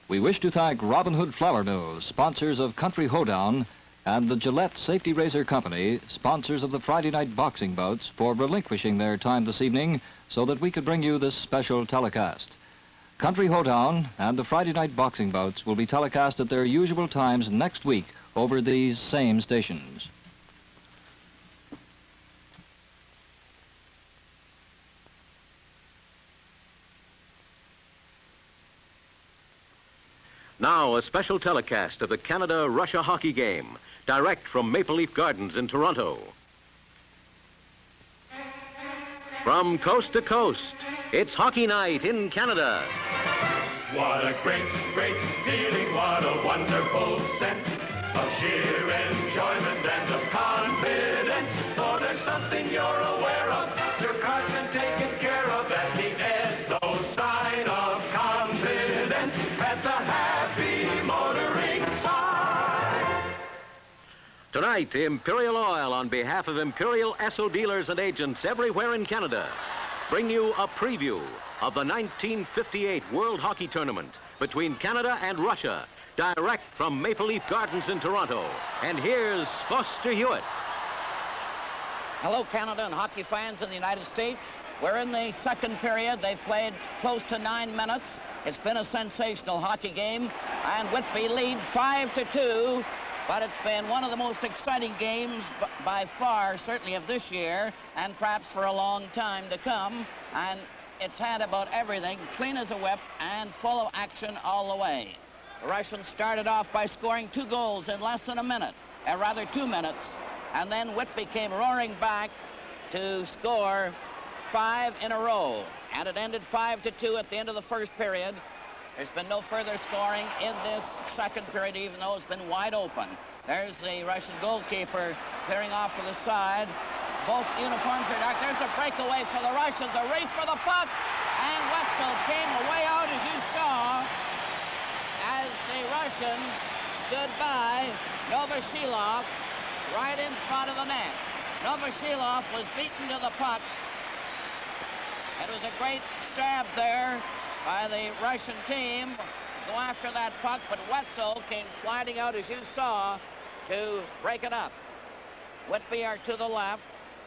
We wish to thank Robin Hood Flour Mills, sponsors of Country Hoedown, and the Gillette Safety Razor Company, sponsors of the Friday night boxing bouts, for relinquishing their time this evening so that we could bring you this special telecast. Country Hoedown and the Friday night boxing bouts will be telecast at their usual times next week over these same stations. Now, a special telecast of the Canada-Russia hockey game, direct from Maple Leaf Gardens in Toronto. From coast to coast, it's hockey night in Canada. What a great, great feeling, what a wonderful sense of sheer enjoyment and of confidence. For there's something you're aware of, your car's been taken care of at the SO sign of confidence at the Happy Motoring sign. Tonight, Imperial Oil, on behalf of Imperial Esso dealers and agents everywhere in Canada, bring you a preview of the 1958 World Hockey Tournament between Canada and Russia, direct from Maple Leaf Gardens in Toronto. And here's Foster Hewitt. Hello, Canada and hockey fans in the United States. We're in the second period. They've played close to 9 minutes. It's been a sensational hockey game, and Whitby lead 5-2. But it's been one of the most exciting games by far, certainly of this year, and perhaps for a long time to come. And it's had about everything, clean as a whip and full of action all the way. The Russians started off by scoring 2 goals in less than a minute, rather 2 minutes. And then Whitby came roaring back to score 5 in a row. And it ended 5-2 at the end of the first period. There's been no further scoring in this second period, even though it's been wide open. There's the Russian goalkeeper clearing off to the side. Both uniforms are dark. There's a breakaway for the Russians, a race for the puck, and Wetzel came away out, as you saw, as the Russian stood by Novoshelov right in front of the net. Novoshelov was beaten to the puck. It was a great stab there by the Russian team to go after that puck, but Wetzel came sliding out, as you saw, to break it up. Whitby are to the left,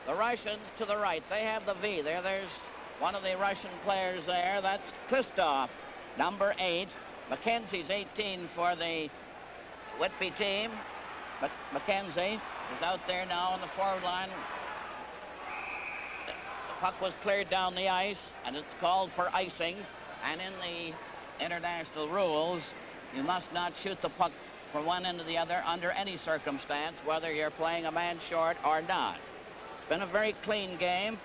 the Russians to the right. They have the V there. There's one of the Russian players there. That's Klistov, number 8. Mackenzie's 18 for the Whitby team. But Mackenzie is out there now on the forward line. The puck was cleared down the ice, and it's called for icing. And in the international rules, you must not shoot the puck from one end to the other under any circumstance, whether you're playing a man short or not. It's been a very clean game.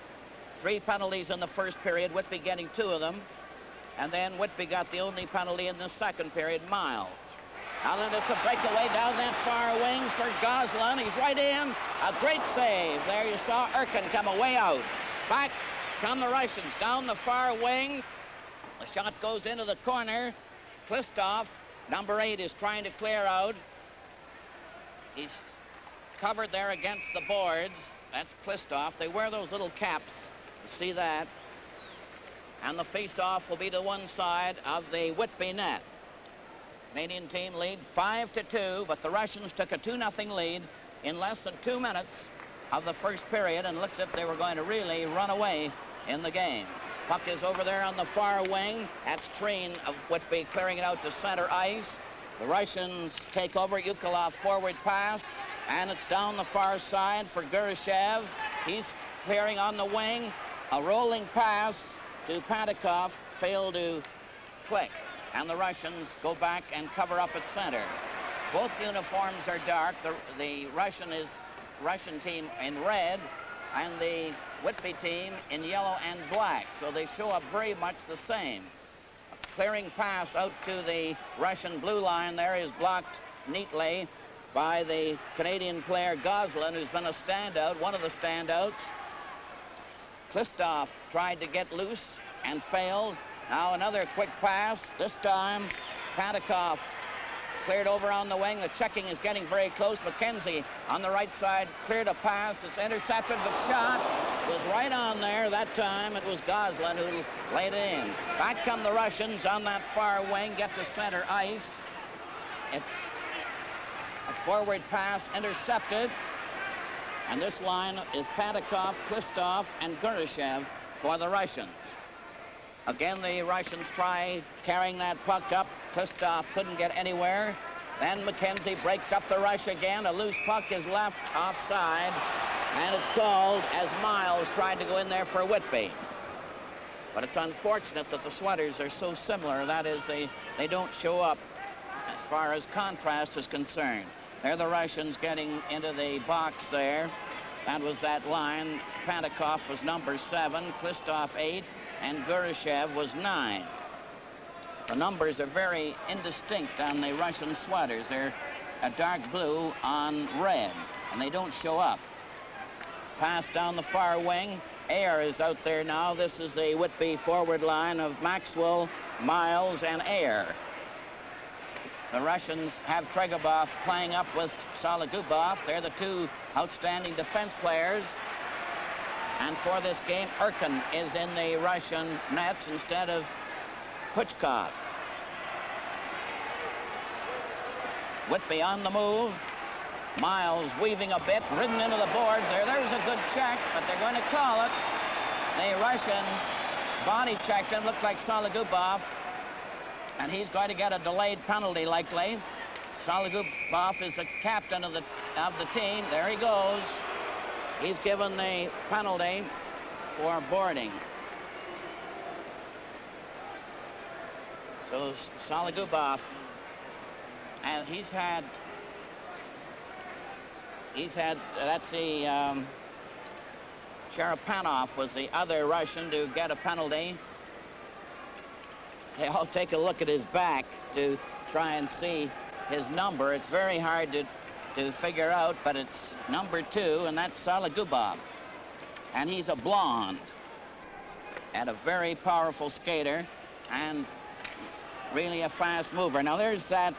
3 penalties in the first period, Whitby getting 2 of them. And then Whitby got the only penalty in the second period, Miles. Now then it's a breakaway down that far wing for Goslin. He's right in. A great save. There you saw Erkin come away out. Back come the Russians down the far wing. The shot goes into the corner. Klistov, number 8, is trying to clear out. He's covered there against the boards. That's Klistov. They wear those little caps. You see that? And the face-off will be to one side of the Whitby net. Canadian team lead 5-2, but the Russians took a 2-0 lead in less than 2 minutes of the first period, and looks as if they were going to really run away in the game. Puck is over there on the far wing. That's Treen of Whitby clearing it out to center ice. The Russians take over. Yukolov forward pass, and it's down the far side for Gurushev. He's clearing on the wing. A rolling pass to Padikov failed to click, and the Russians go back and cover up at center. Both uniforms are dark. The Russian team in red, and the Whitby team in yellow and black, so they show up very much the same. A clearing pass out to the Russian blue line there is blocked neatly by the Canadian player Goslin, who's been a standout, one of the standouts. Klistov tried to get loose and failed. Now another quick pass. This time Padikov cleared over on the wing. The checking is getting very close. Mackenzie on the right side cleared a pass. It's intercepted but shot. was right on there. That time it was Goslin who laid it in. Back come the Russians on that far wing, get to center ice. It's a forward pass intercepted. And this line is Patakov, Klistov, and Gurashev for the Russians. Again, the Russians try carrying that puck up. Klistov couldn't get anywhere. Then McKenzie breaks up the rush again. A loose puck is left offside, and it's called as Miles tried to go in there for Whitby. But it's unfortunate that the sweaters are so similar. That is, they don't show up as far as contrast is concerned. There the Russians getting into the box there. That was that line. Patakov was number 7, Klistov 8, and Gurashev was 9. The numbers are very indistinct on the Russian sweaters. They're a dark blue on red, and they don't show up. Pass down the far wing. Ayer is out there now. This is the Whitby forward line of Maxwell, Miles, and Ayer. The Russians have Tregobov playing up with Sologubov. They're the two outstanding defense players. And for this game, Erkin is in the Russian nets instead of Puchkov. Whitby on the move. Miles weaving a bit, ridden into the boards there. There's a good check, but they're going to call it. The Russian body checked him, looked like Sologubov, and he's going to get a delayed penalty likely. Sologubov is the captain of the team. There he goes. He's given the penalty for boarding. So Sologubov, and he's had, that's the, Sharapanov was the other Russian to get a penalty. They all take a look at his back to try and see his number. It's very hard to figure out, but it's number 2, and that's Sologubov. And he's a blonde and a very powerful skater and really a fast mover. Now there's that,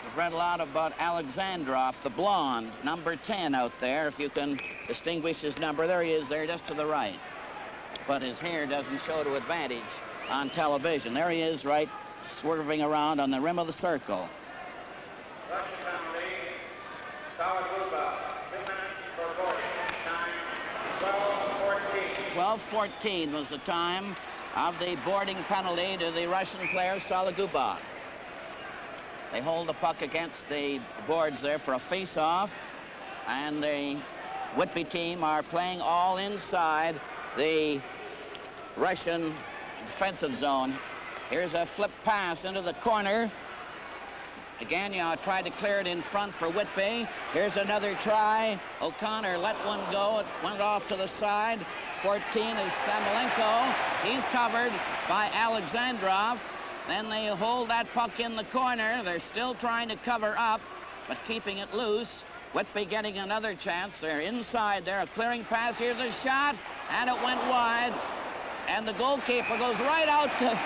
I've read a lot about Alexandrov, the blonde, number 10 out there. If you can distinguish his number, there he is there just to the right. But his hair doesn't show to advantage on television. There he is, right, swerving around on the rim of the circle. 12:14 was the time of the boarding penalty to the Russian player Sologubov. They hold the puck against the boards there for a face-off, and the Whitby team are playing all inside the Russian defensive zone. Here's a flip pass into the corner. Gagnon tried to clear it in front for Whitby. Here's another try. O'Connor let one go. It went off to the side. 14 is Samolenko. He's covered by Alexandrov. Then they hold that puck in the corner. They're still trying to cover up, but keeping it loose. Whitby getting another chance. They're inside there. A clearing pass. Here's a shot, and it went wide. And the goalkeeper goes right out to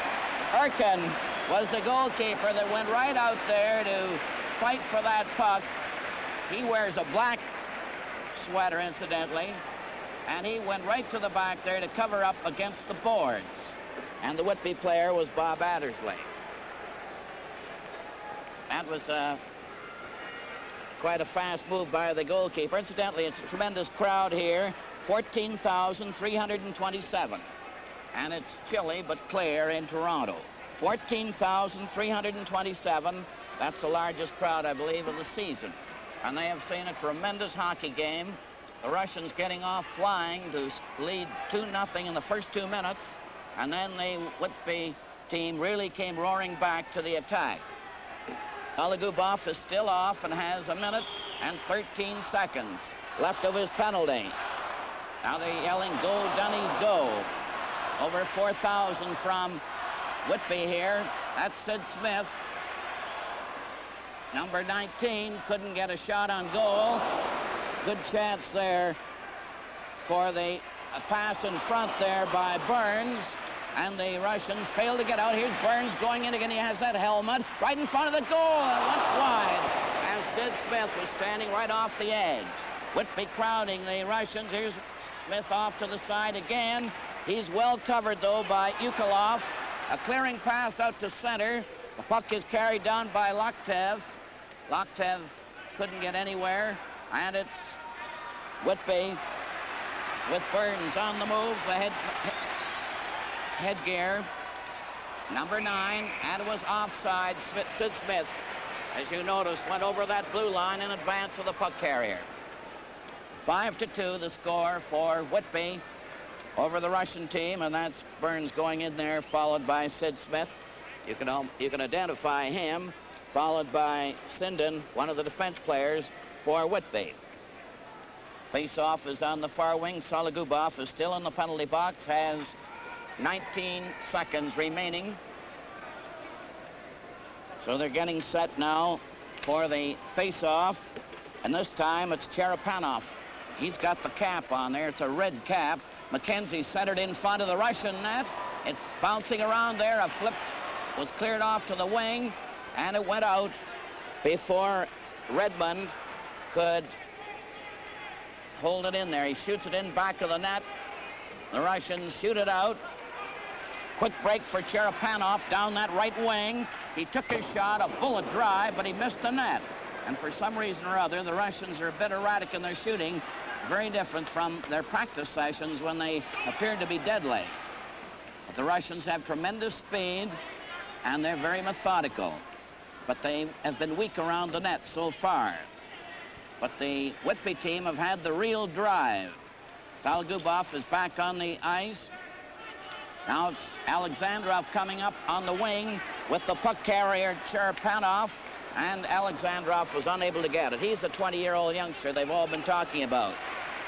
Erkin. Was the goalkeeper that went right out there to fight for that puck. He wears a black sweater, incidentally, and he went right to the back there to cover up against the boards. And the Whitby player was Bob Addersley. That was quite a fast move by the goalkeeper. Incidentally, it's a tremendous crowd here, 14,327. And it's chilly but clear in Toronto. 14,327. That's the largest crowd, I believe, of the season. And they have seen a tremendous hockey game. The Russians getting off flying to lead 2-0 in the first 2 minutes. And then the Whitby team really came roaring back to the attack. Sologubov is still off and has 1 minute and 13 seconds left of his penalty. Now they're yelling, "Go, Dunnies, go." Over 4,000 from Whitby here. That's Sid Smith. Number 19 couldn't get a shot on goal. Good chance there for the pass in front there by Burns. And the Russians fail to get out. Here's Burns going in again. He has that helmet right in front of the goal. And it went wide as Sid Smith was standing right off the edge. Whitby crowding the Russians. Here's Smith off to the side again. He's well covered, though, by Yukolov. A clearing pass out to center. The puck is carried down by Loktev. Loktev couldn't get anywhere, and it's Whitby with Burns on the move. The headgear, number 9, and it was offside. Sid Smith, as you notice, went over that blue line in advance of the puck carrier. 5-2 the score for Whitby over the Russian team, and that's Burns going in there, followed by Sid Smith. You can identify him, followed by Sinden, one of the defense players for Whitby. Face-off is on the far wing. Sologubov is still in the penalty box, has 19 seconds remaining. So they're getting set now for the face-off, and this time it's Cherepanov. He's got the cap on there. It's a red cap. McKenzie centered in front of the Russian net. It's bouncing around there. A flip was cleared off to the wing, and it went out before Redmond could hold it in there. He shoots it in back of the net. The Russians shoot it out. Quick break for Cherepanov down that right wing. He took his shot, a bullet drive, but he missed the net. And for some reason or other, the Russians are a bit erratic in their shooting, very different from their practice sessions when they appeared to be deadly. But the Russians have tremendous speed, and they're very methodical. But they have been weak around the net so far. But the Whitby team have had the real drive. Sologubov is back on the ice. Now it's Alexandrov coming up on the wing with the puck carrier Cherepanov, and Alexandrov was unable to get it. He's a 20-year-old youngster they've all been talking about.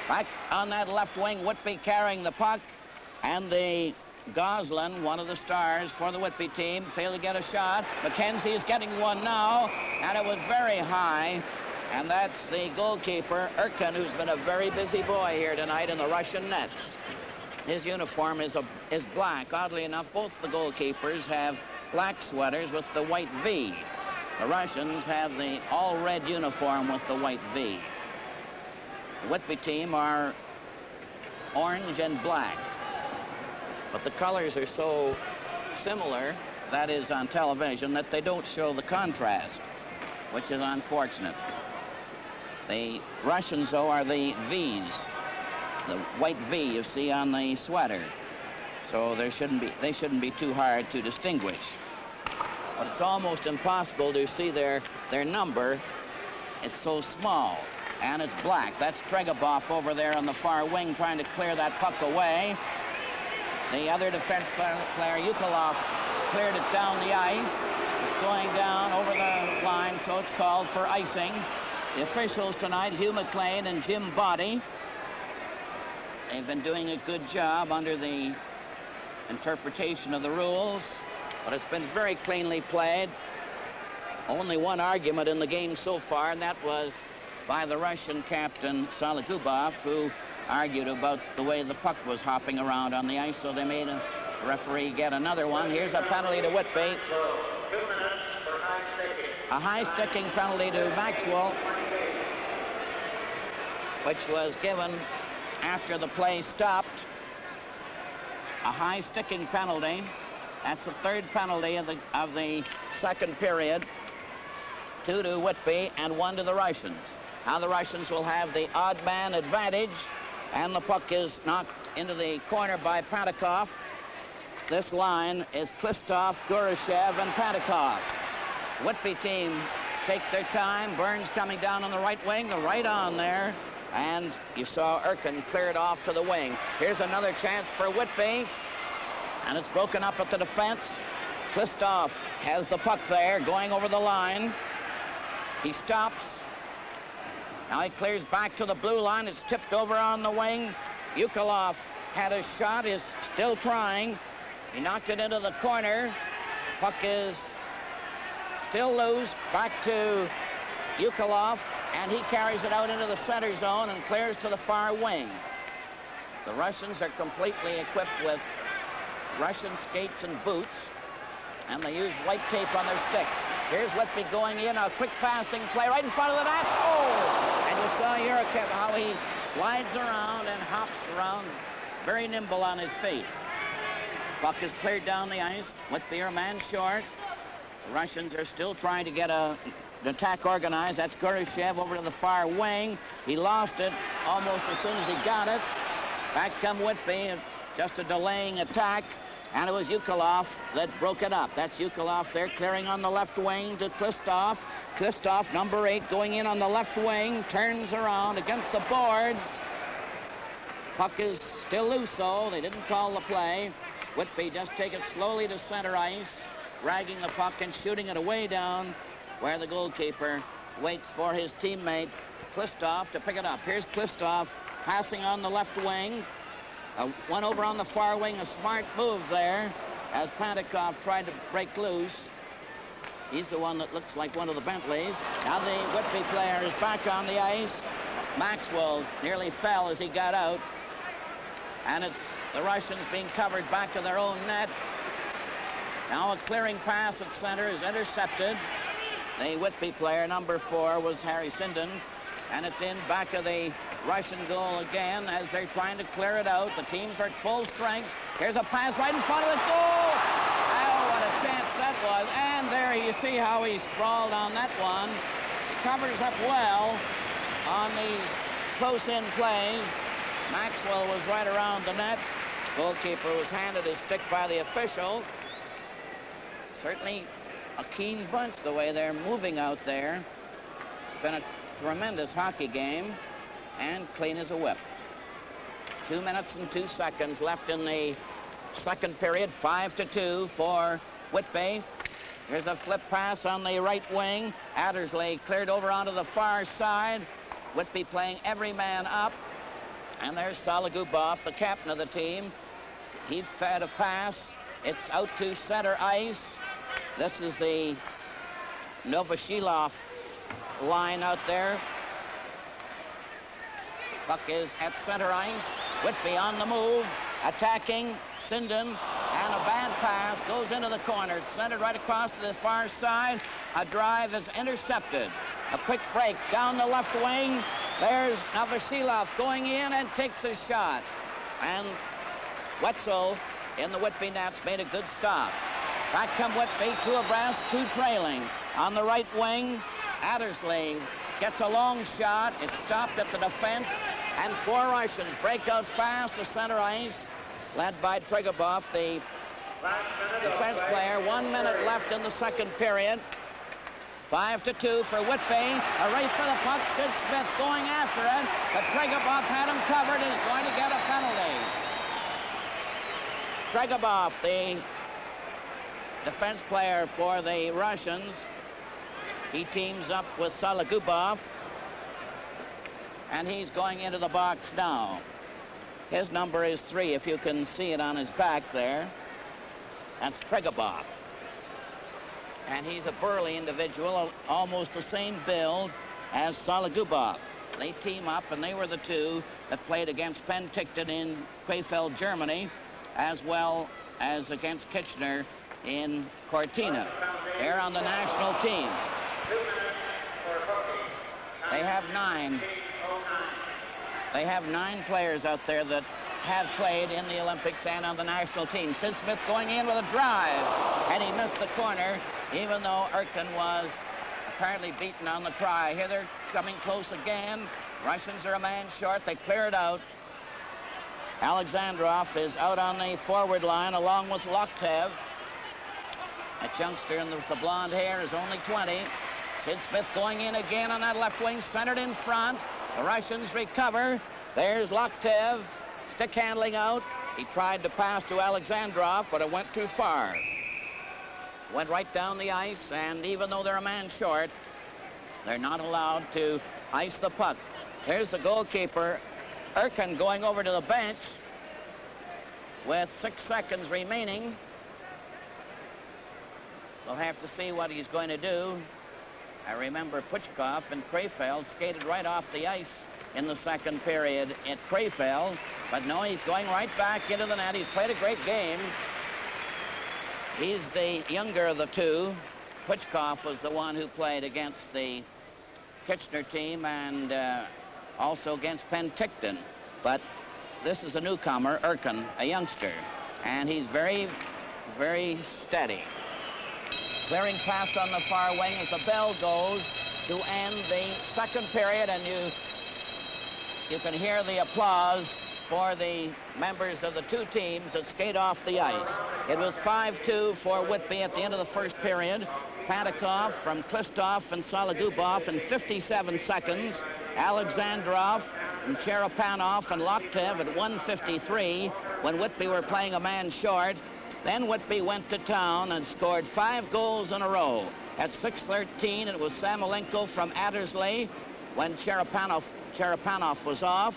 Back on that left wing, Whitby carrying the puck, and the Goslin, one of the stars for the Whitby team, failed to get a shot. McKenzie is getting one now, and it was very high. And that's the goalkeeper, Erkin, who's been a very busy boy here tonight in the Russian nets. His uniform is black. Oddly enough, both the goalkeepers have black sweaters with the white V. The Russians have the all-red uniform with the white V. The Whitby team are orange and black. But the colors are so similar, that is on television, that they don't show the contrast, which is unfortunate. The Russians, though, are the V's, the white V you see on the sweater. So they shouldn't be too hard to distinguish. But it's almost impossible to see their number. It's so small, and it's black. That's Tregobov over there on the far wing trying to clear that puck away. The other defense player, Yukolov, cleared it down the ice. It's going down over the line, so it's called for icing. The officials tonight, Hugh McLean and Jim Boddy, they've been doing a good job under the interpretation of the rules, but it's been very cleanly played. Only one argument in the game so far, and that was by the Russian captain, Sologubov, who argued about the way the puck was hopping around on the ice, so they made a referee get another one. Here's a penalty to Whitby. A high-sticking penalty to Maxwell, which was given after the play stopped. A high-sticking penalty. That's the third penalty of the second period. 2 to Whitby and 1 to the Russians. Now the Russians will have the odd man advantage, and the puck is knocked into the corner by Patakov. This line is Klistov, Gurushev, and Patakov. Whitby team take their time. Burns coming down on the right wing, the right on there, and you saw Erkin clear it off to the wing. Here's another chance for Whitby, and it's broken up at the defense. Klistov has the puck there, going over the line. He stops. Now he clears back to the blue line. It's tipped over on the wing. Yukolov had a shot, is still trying. He knocked it into the corner. Puck is still loose, back to Yukolov, and he carries it out into the center zone and clears to the far wing. The Russians are completely equipped with Russian skates and boots, and they use white tape on their sticks. Here's Whitby going in, a quick passing play right in front of the net. Oh! And you saw Yurikev, how he slides around and hops around, very nimble on his feet. Puck is cleared down the ice. Whitby a man short. The Russians are still trying to get an attack organized. That's Gurushev over to the far wing. He lost it almost as soon as he got it. Back come Whitby, just a delaying attack. And it was Yukolov that broke it up. That's Yukolov there, clearing on the left wing to Klistov. Klistov, number 8, going in on the left wing, turns around against the boards. Puck is still loose, so they didn't call the play. Whitby just take it slowly to center ice, dragging the puck and shooting it away down where the goalkeeper waits for his teammate Klistov to pick it up. Here's Klistov passing on the left wing. One over on the far wing, a smart move there as Pantikov tried to break loose. He's the one that looks like one of the Bentleys. Now the Whitby player is back on the ice. Maxwell nearly fell as he got out. And it's the Russians being covered back to their own net. Now a clearing pass at center is intercepted. The Whitby player, number 4, was Harry Sinden. And it's in back of the Russian goal again as they're trying to clear it out. The teams are at full strength. Here's a pass right in front of the goal. Oh, what a chance that was. And there you see how he sprawled on that one. He covers up well on these close-in plays. Maxwell was right around the net. Goalkeeper was handed his stick by the official. Certainly a keen bunch the way they're moving out there. It's been a tremendous hockey game. And clean as a whip. 2 minutes and 2 seconds left in the second period. 5-2 for Whitby. Here's a flip pass on the right wing. Addersley cleared over onto the far side. Whitby playing every man up. And there's Sologubov, the captain of the team. He fed a pass. It's out to center ice. This is the Novoshelov line out there. Puck is at center ice. Whitby on the move, attacking Sinden, and a bad pass goes into the corner. It's centered right across to the far side. A drive is intercepted. A quick break down the left wing. There's Novoshelov going in and takes a shot. And Wetzel in the Whitby nets made a good stop. Back come Whitby, 2 abreast, 2 trailing. On the right wing, Addersley gets a long shot. It's stopped at the defense. And 4 Russians break out fast to center ice, led by Trigobov, the defense player. 1 minute left in the second period. 5-2 for Whitby. A race for the puck. Sid Smith going after it, but Trigobov had him covered and is going to get a penalty. Trigobov, the defense player for the Russians, he teams up with Sologubov. And he's going into the box now. His number is 3, if you can see it on his back there. That's Trigobov. And he's a burly individual, almost the same build as Sologubov. They team up, and they were the 2 that played against Penticton in Krefeld, Germany, as well as against Kitchener in Cortina. They're on the national team. They have 9. They have 9 players out there that have played in the Olympics and on the national team. Sid Smith going in with a drive, and he missed the corner, even though Erkin was apparently beaten on the try. Here they're coming close again. Russians are a man short. They clear it out. Alexandrov is out on the forward line along with Loktev. That youngster with the blonde hair is only 20. Sid Smith going in again on that left wing, centered in front. The Russians recover. There's Loktev, stick handling out. He tried to pass to Alexandrov, but it went too far. Went right down the ice, and even though they're a man short, they're not allowed to ice the puck. Here's the goalkeeper, Erkin, going over to the bench with 6 seconds remaining. We'll have to see what he's going to do. I remember Puchkov and Krefeld skated right off the ice in the second period at Krefeld, but no, he's going right back into the net. He's played a great game. He's the younger of the 2. Puchkov was the one who played against the Kitchener team and also against Penticton. But this is a newcomer, Erkin, a youngster, and he's very, very steady. Clearing pass on the far wing as the bell goes to end the second period, and you can hear the applause for the members of the two teams that skate off the ice. It was 5-2 for Whitby at the end of the first period. Pantikov from Klistov and Sologubov in 57 seconds. Alexandrov and Cherepanov and Loktev at 1:53 when Whitby were playing a man short. Then Whitby went to town and scored 5 goals in a row. At 6:13, it was Samolenko from Addersley when Cherepanov was off.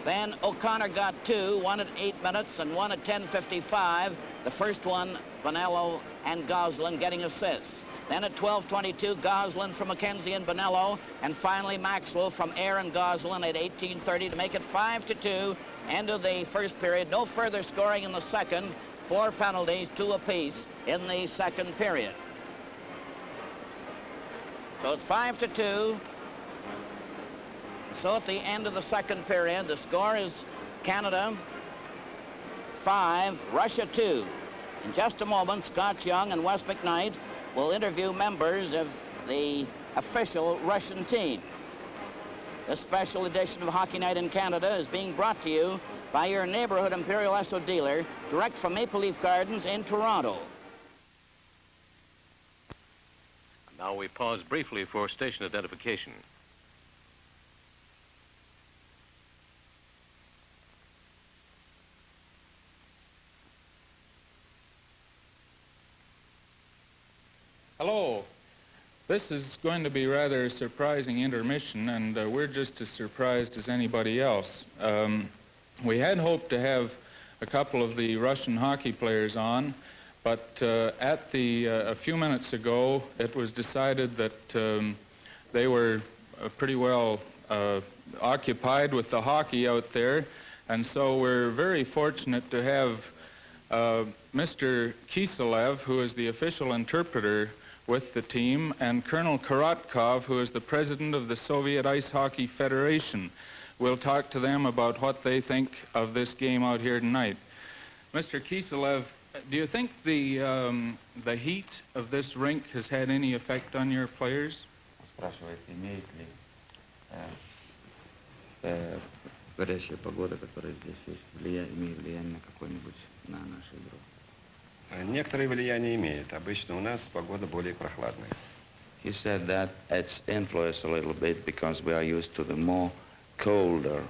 Then O'Connor got 2, one at 8 minutes and one at 10:55. The first one, Bonello and Goslin getting assists. Then at 12:22, Goslin from Mackenzie and Bonello, and finally Maxwell from Eyre and Goslin at 18:30 to make it 5-2. End of the first period. No further scoring in the second. 4 penalties, 2 apiece in the second period. So it's 5-2. So at the end of the second period, the score is Canada 5, Russia 2. In just a moment, Scott Young and Wes McKnight will interview members of the official Russian team. This special edition of Hockey Night in Canada is being brought to you by your neighborhood Imperial Esso dealer, direct from Maple Leaf Gardens in Toronto. Now we pause briefly for station identification. Hello. This is going to be rather a surprising intermission, and we're just as surprised as anybody else. We had hoped to have a couple of the Russian hockey players on, but a few minutes ago, it was decided that they were pretty well occupied with the hockey out there, and so we're very fortunate to have Mr. Kiselev, who is the official interpreter with the team, and Colonel Korotkov, who is the president of the Soviet Ice Hockey Federation. We'll talk to them about what they think of this game out here tonight. Mr. Kiselev, do you think the heat of this rink has had any effect on your players? Спрашивает, имеет ли горячая погода, которая здесь есть, имеет влияние на какой-нибудь на нашу игру? Некоторое влияние имеет. Обычно у нас погода более прохладная. He said that it's influenced a little bit because we are used to the more colder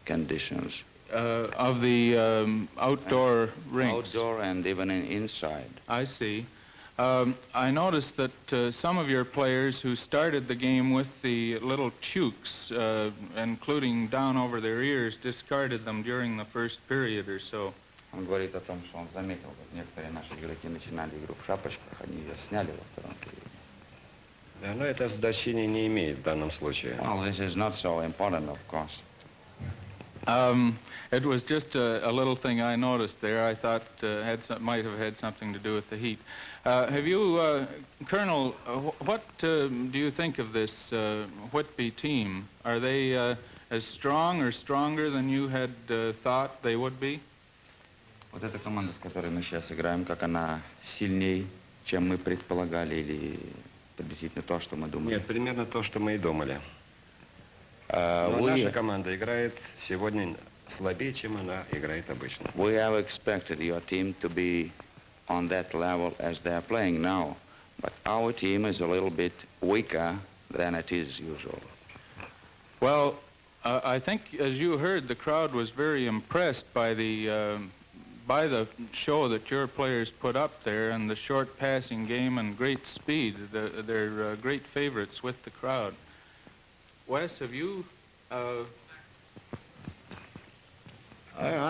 conditions. Of the outdoor rinks? Outdoor and even inside. I see. I noticed that some of your players who started the game with the little chukes, including down over their ears, discarded them during the first period or so. Он говорит о том, что он заметил, как некоторые наши игроки начинали игру в шапочках, они ее сняли во втором периоде. Да, но это значение не имеет в данном случае. Well, this is not so important, of course. It was just a little thing I noticed there. I thought might have had something to do with the heat. Have you, Colonel, what do you think of this Whitby team? Are they as strong or stronger than you had thought they would be? Вот эта команда, с которой мы сейчас играем, как она сильнее, чем мы предполагали, или приблизительно то, что мы думали? Нет, примерно то, что мы и думали. Но наша команда играет сегодня слабее, чем она играет обычно. We have expected your team to be on that level as they are playing now, but our team is a little bit weaker than it is usual. Well, I think, as you heard, the crowd was very impressed by the show that your players put up there, and the short passing game and great speed. They're great favorites with the crowd. Wes, have you... I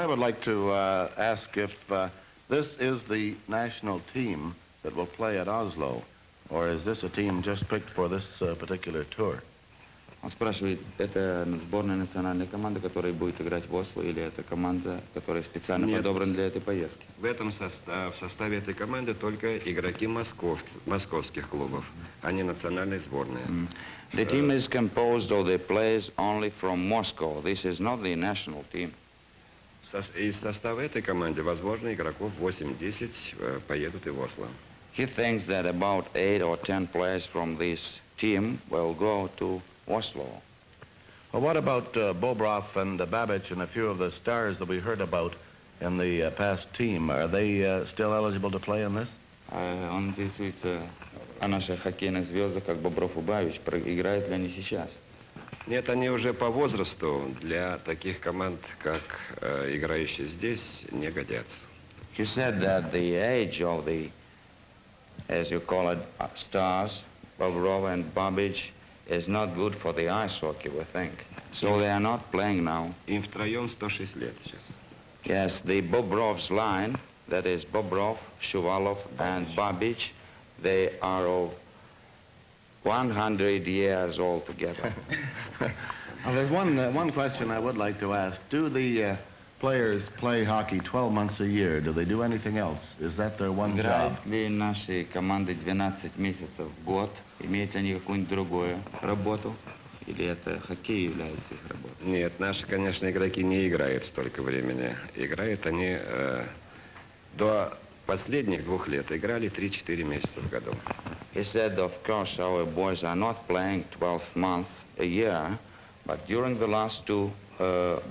would like to ask if this is the national team that will play at Oslo, or is this a team just picked for this particular tour? Он спрашивает, это сборная национальная команда, которая будет играть в Осло, или это команда, которая специально подобрана для этой поездки? В составе этой команды только игроки московских клубов, а не национальной сборной. The team is composed of the players only from Moscow. This is not the national team. Из состава этой команды, возможно, игроков 8-10 поедут и в Осло. He thinks that about 8 or 10 players from this team will go to Oslo. Well, what about Bobrov and Babic and a few of the stars that we heard about in the past team? Are they still eligible to play in this? Он интересуется о наших хоккейных звездах, как Бобров и Бабич. Играют ли они сейчас? Нет, они уже по возрасту для таких команд, как играющие здесь, не годятся. He said that the age of the, as you call it, stars, Bobrov and Babic, is not good for the ice hockey, we think. So they are not playing now. Им втроем 106 лет сейчас. Yes, the Bobrov's line, that is Bobrov, Shuvalov, and Babic, they are of 100 years old together. Well, there's one question I would like to ask. Do the players play hockey 12 months a year? Do they do anything else? Is that their one job? Играют ли наши команды 12 месяцев в год? Имеют они какую-нибудь другую работу? Или это хоккей является их работой? Нет, наши, конечно, игроки не играют столько времени. Играют они до последних 2 лет. Играли 3-4 месяца в году. He said, of course, our boys are not playing 12 months a year, but during the last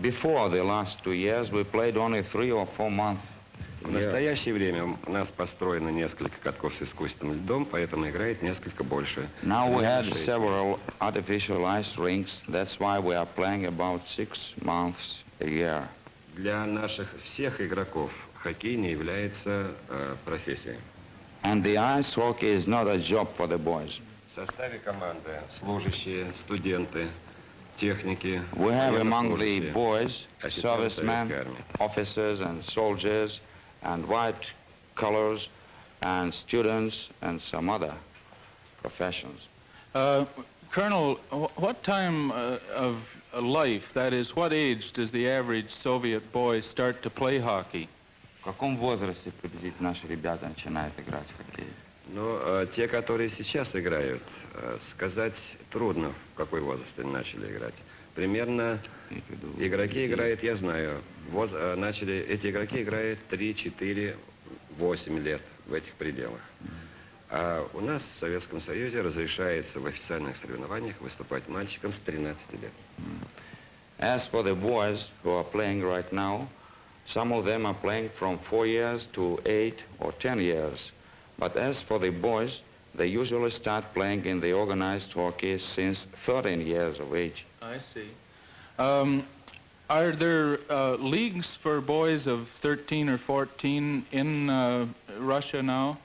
before the last 2 years, we played only 3 or 4 months. В настоящее время у нас построено несколько катков с искусственным льдом, поэтому играет несколько больше. Now we have several artificial ice rinks. That's why we are playing about 6 months a year. Для наших всех игроков хоккей не является профессией. And the ice hockey is not a job for the boys. В составе команды служащие, студенты, техники. We have among the boys servicemen, officers and soldiers, and white collars, and students, and some other professions. Colonel, what time of life, that is, what age does the average Soviet boy start to play hockey? В каком возрасте приблизительно наши ребята начинают играть в хоккей? Ну, те, которые сейчас играют, сказать трудно, в какой возраст они начали играть. Примерно игроки играют, я знаю, эти игроки играют 3, 4, 8 лет в этих пределах. А у нас в Советском Союзе разрешается в официальных соревнованиях выступать мальчикам с 13 лет. As for the boys who are playing right now, some of them are playing from 4 years to 8 or 10 years. But as for the boys, they usually start playing in the organized hockey since 13 years of age. I see. Are there leagues for boys of 13 or 14 in Russia now?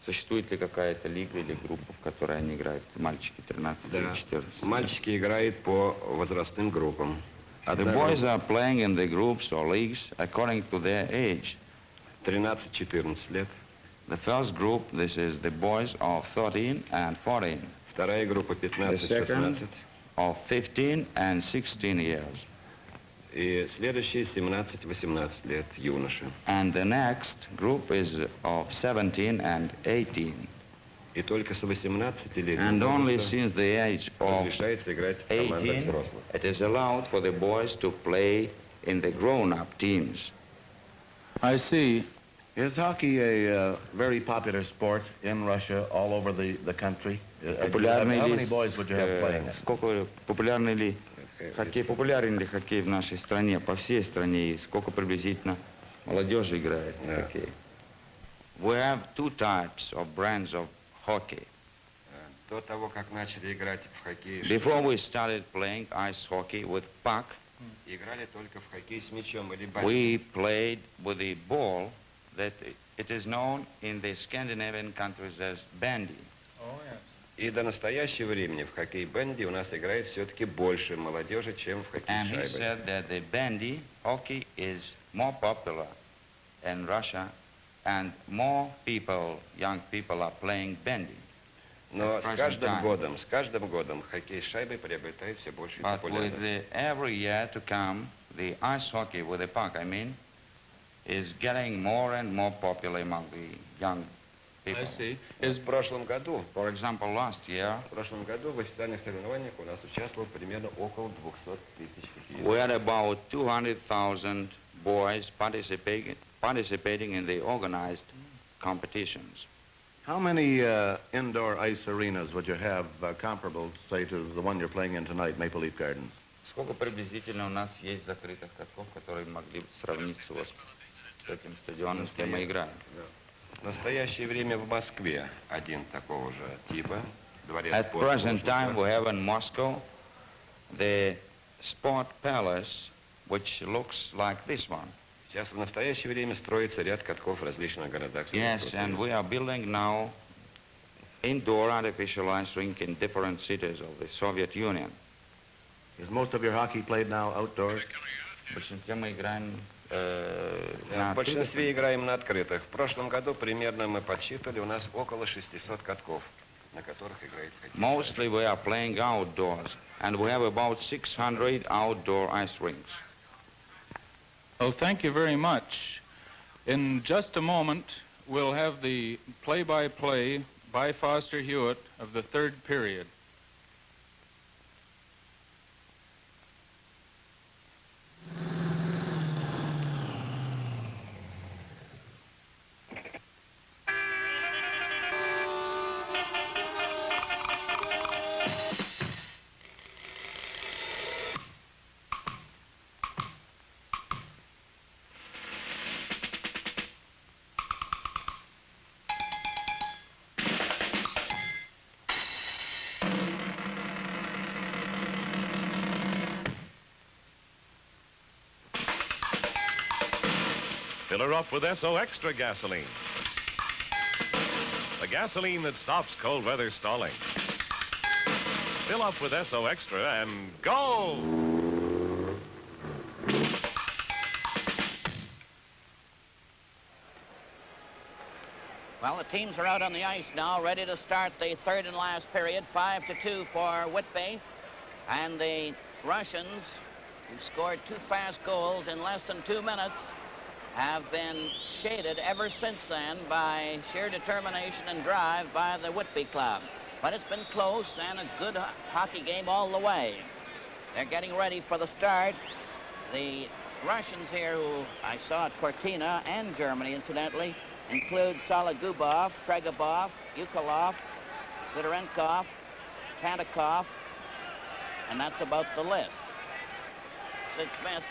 Существует ли какая-то лига или группа, в которой они играют, мальчики 13 или 14? Мальчики играют по возрастным группам. The boys are playing in the groups or leagues according to their age. 13-14 лет. The first group, this is the boys of 13 and 14. Вторая группа 15-16. Of 15 and 16 years. И следующие 17-18 лет, юноши. And the next group is of 17 and 18. И только с 18-летнего And only since the age of разрешается играть в командах 18, взрослых. it is allowed for the boys to play in the grown-up teams. I see. Is hockey a very popular sport in Russia, all over the country? How many boys would you have playing it? Сколько популярный ли хоккей, популярен ли хоккей в нашей стране, по всей стране, и сколько приблизительно молодежи играет в хоккей? We have 2 types of brands of hockey. До того, как начали играть в хоккей, Before we started playing ice hockey with puck, играли только в хоккей с мячом или баней. we played with the ball that it is known in the Scandinavian countries as bandy. Oh, yes. И до настоящего времени в хоккей-бенди у нас играет все-таки больше молодежи, чем в хоккей And he шайбой. said that the bandy hockey is more popular in Russia and more people, young people, are playing bandy. Но at с present time. с каждым годом хоккей с шайбой приобретает все большую But with популярность. every year to come, the ice hockey with the puck, I mean, is getting more and more popular among the young people. I see. В прошлом году, For example, last year, в официальных соревнованиях у нас участвовало примерно около 200 тысяч хоккеистов. we had about 200,000 boys participating in the organized competitions. How many indoor ice arenas would you have comparable, say, to the one you're playing in tonight, Maple Leaf Gardens? Сколько приблизительно у нас есть закрытых катков, которые могли бы сравниться вот с этим стадионом, где мы играем? В настоящее время в Москве один такого же типа. Дворец At спорта present time, Лужникова. we have in Moscow the Sport Palace, which looks like this one. Сейчас в настоящее время строится ряд катков в различных городах Yes, Советского and Союза. we are building now indoor artificial ice rink in different cities of the Soviet Union. Is most of your hockey played now outdoors? В большинстве мы играем В большинстве играем на открытых. В прошлом году примерно мы подсчитывали, у нас около 600 катков, на которых играет хоккей. Mostly we are playing outdoors, and we have about 600 outdoor ice rinks. Well, thank you very much. In just a moment, we'll have the play-by-play by Foster Hewitt of the third period. Fill her up with SO Extra gasoline. The gasoline that stops cold weather stalling. Fill up with SO Extra and go! Well, the teams are out on the ice now, ready to start the third and last period, 5-2 for Whitby. And the Russians, who scored 2 fast goals in less than 2 minutes, have been shaded ever since then by sheer determination and drive by the Whitby club. But it's been close and a good hockey game all the way. They're getting ready for the start. The Russians here, who I saw at Cortina and Germany, incidentally, include Sologubov, Tregobov, Yukolov, Sidorenkov, Pantakov, and that's about the list. Sid Smith,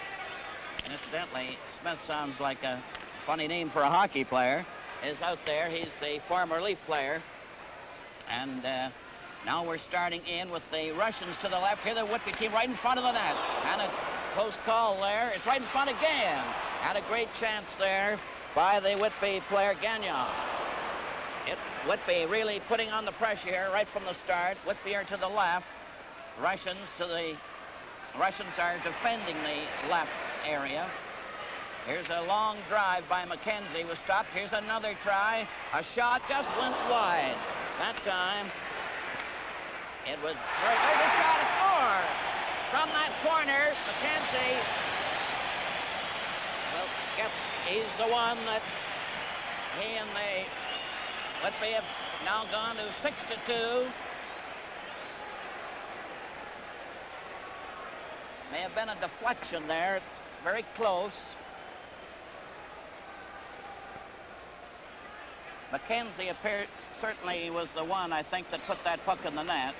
and incidentally, Smith sounds like a funny name for a hockey player, is out there. He's the former Leaf player. And now we're starting in with the Russians to the left. Here, the Whitby team right in front of the net. And a close call there. It's right in front again. And a great chance there by the Whitby player, Gagnon. Whitby really putting on the pressure here right from the start. Whitby are to the left. Russians are defending the left area. Here's a long drive by McKenzie, was stopped. Here's another try. A shot just went wide. That time, it was great. There's a shot, a score! From that corner, McKenzie will get, he's the one that he and the Whitby have now gone to 6-2. May have been a deflection there, very close. McKenzie certainly was the one, I think, that put that puck in the net.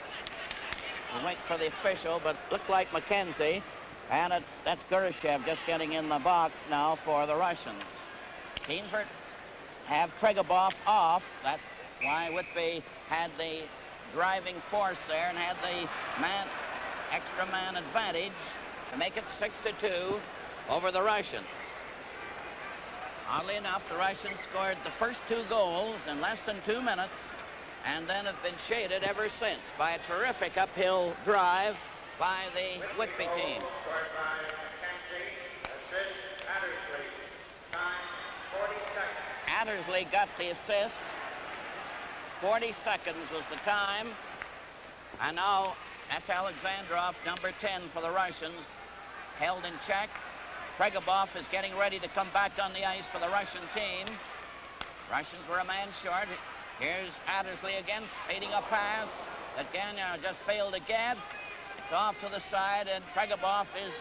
We'll wait for the official, but looked like McKenzie. And that's Gurashev just getting in the box now for the Russians. Teams have Tregobov off. That's why Whitby had the driving force there and had the extra man advantage to make it 6-2 over the Russians. Oddly enough, the Russians scored the first 2 goals in less than 2 minutes and then have been shaded ever since by a terrific uphill drive by the Whitby team. Addersley got the assist 40 seconds was the time. And now that's Alexandrov, number 10 for the Russians, held in check. Tregobov is getting ready to come back on the ice for the Russian team. Russians were a man short. Here's Addersley again, fading a pass that Gagnon just failed to get. It's off to the side, and Tregobov is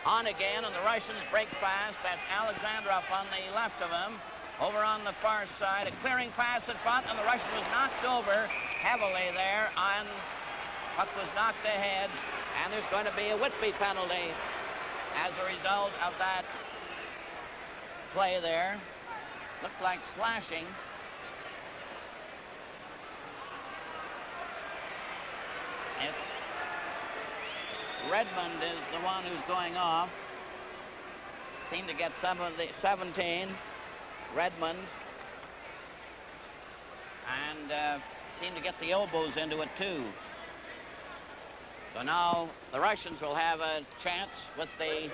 on again, and the Russians break fast. That's Alexandrov on the left of him. Over on the far side, a clearing pass in front, and the Russian was knocked over heavily there, and puck was knocked ahead, and there's going to be a Whitby penalty as a result of that play there. Looked like slashing. It's Redmond is the one who's going off. Seemed to get some of the 17. Redmond. And seemed to get the elbows into it too. So now the Russians will have a chance with the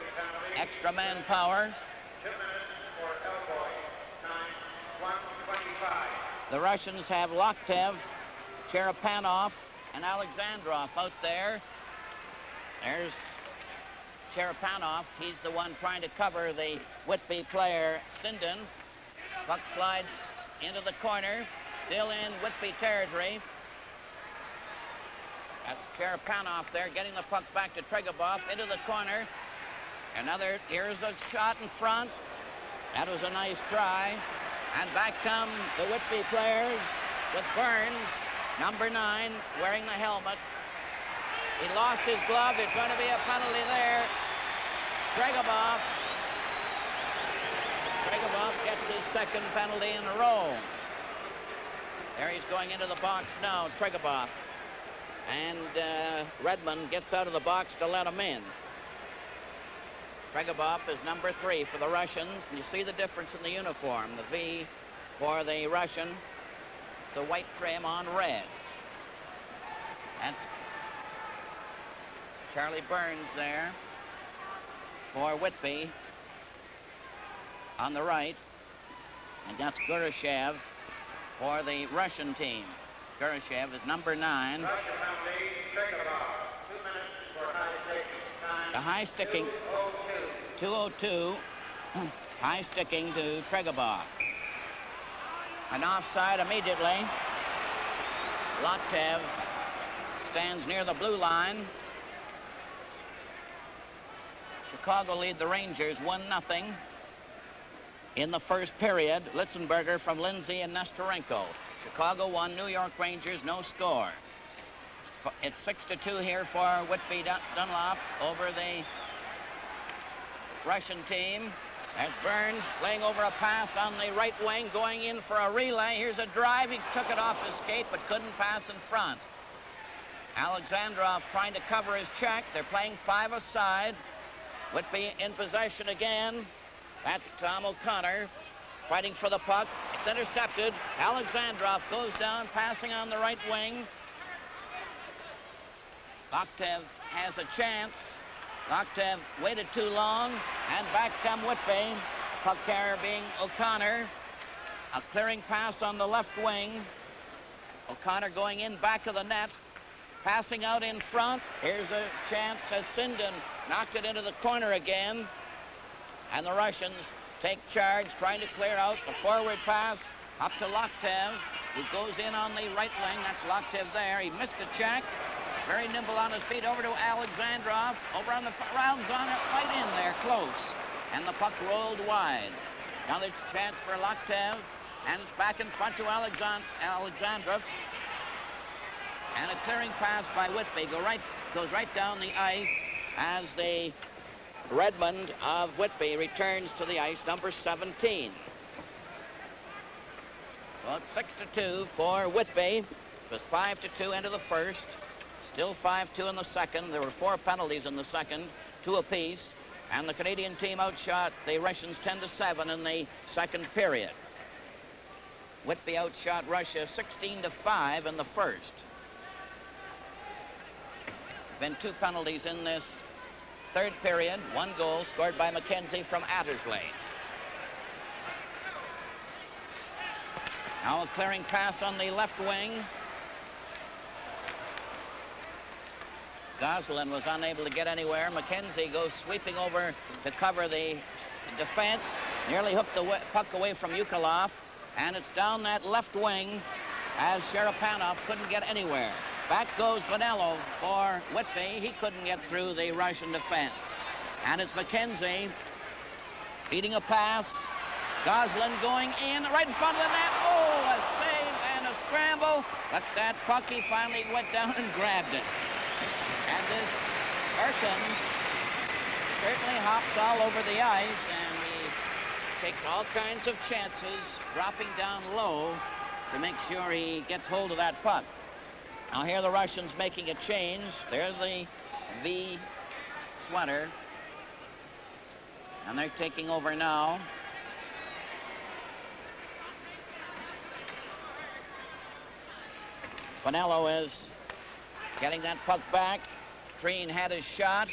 extra manpower. 2 minutes for elbowing. Time 1:25. The Russians have Loktev, Cherepanov, and Alexandrov out there. There's Cherepanov. He's the one trying to cover the Whitby player, Sinden. Puck slides into the corner, still in Whitby territory. That's Cherepanov there, getting the puck back to Tregobov into the corner. Here's a shot in front. That was a nice try. And back come the Whitby players with Burns, number 9, wearing the helmet. He lost his glove. There's going to be a penalty there. Tregobov gets his second penalty in a row. There he's going into the box now, Tregobov. And Redmond gets out of the box to let him in. Tregobov is number 3 for the Russians. And you see the difference in the uniform. The V for the Russian, it's the white trim on red. That's Charlie Burns there for Whitby on the right. And that's Gurashev for the Russian team. Gurashev is number 9. Russia penalty, Tregobov. 2 minutes for high sticking. The high sticking, 2:02. High sticking to Tregobov. An offside immediately. Loktev stands near the blue line. Chicago lead the Rangers 1-0 in the first period. Litzenberger from Lindsay and Nestorenko. Chicago 1, New York Rangers, no score. It's 6-2 here for Whitby Dunlops over the Russian team. There's Burns laying over a pass on the right wing, going in for a relay. Here's a drive. He took it off his skate, but couldn't pass in front. Alexandrov trying to cover his check. They're playing 5-a-side. Whitby in possession again. That's Tom O'Connor fighting for the puck. It's intercepted. Alexandrov goes down, passing on the right wing. Loktev has a chance. Loktev waited too long, and back come Whitby. Puck carrier being O'Connor. A clearing pass on the left wing. O'Connor going in back of the net. Passing out in front. Here's a chance as Sinden knocked it into the corner again. And the Russians take charge, trying to clear out a forward pass up to Loktev, who goes in on the right wing. That's Loktev there. He missed a check. Very nimble on his feet, over to Alexandrov. Over on the rounds on it, right in there, close. And the puck rolled wide. Now there's a chance for Loktev, and it's back in front to Alexandrov. And a clearing pass by Whitby goes right down the ice as the Redmond of Whitby returns to the ice, number 17. So it's 6-2 for Whitby. It was 5-2 into the first. Still 5-2 in the second. There were 4 penalties in the second, 2 apiece. And the Canadian team outshot the Russians 10-7 in the second period. Whitby outshot Russia 16-5 in the first. Been 2 penalties in this third period. 1 goal scored by McKenzie from Attersley. Now a clearing pass on the left wing. Goslin was unable to get anywhere. McKenzie goes sweeping over to cover the defense. Nearly hooked the puck away from Yukalov. And it's down that left wing as Sharapanov couldn't get anywhere. Back goes Bonello for Whitby. He couldn't get through the Russian defense. And it's McKenzie feeding a pass. Goslin going in right in front of the net. Oh, a save and a scramble. But that puck, he finally went down and grabbed it. And this Erkin certainly hops all over the ice, and he takes all kinds of chances, dropping down low to make sure he gets hold of that puck. Now here the Russians making a change. There's the V sweater. And they're taking over now. Bonello is getting that puck back. Treen had his shot,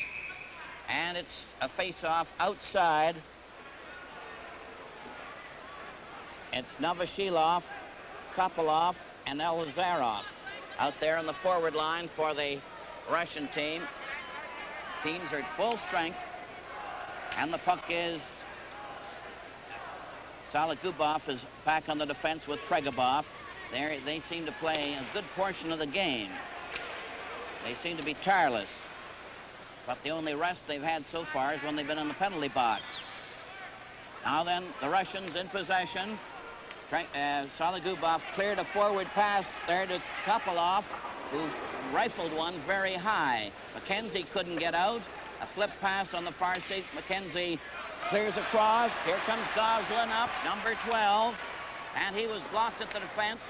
and it's a face-off outside. It's Novoshelov, Kopylov, and Elizarov out there on the forward line for the Russian team. Teams are at full strength, and the puck is... Saligubov is back on the defense with Tregobov. They seem to play a good portion of the game. They seem to be tireless. But the only rest they've had so far is when they've been in the penalty box. Now then, the Russians in possession. Saligubov cleared a forward pass there to Kopylov, who rifled one very high. McKenzie couldn't get out. A flip pass on the far side. McKenzie clears across. Here comes Goslin up, number 12. And he was blocked at the defense.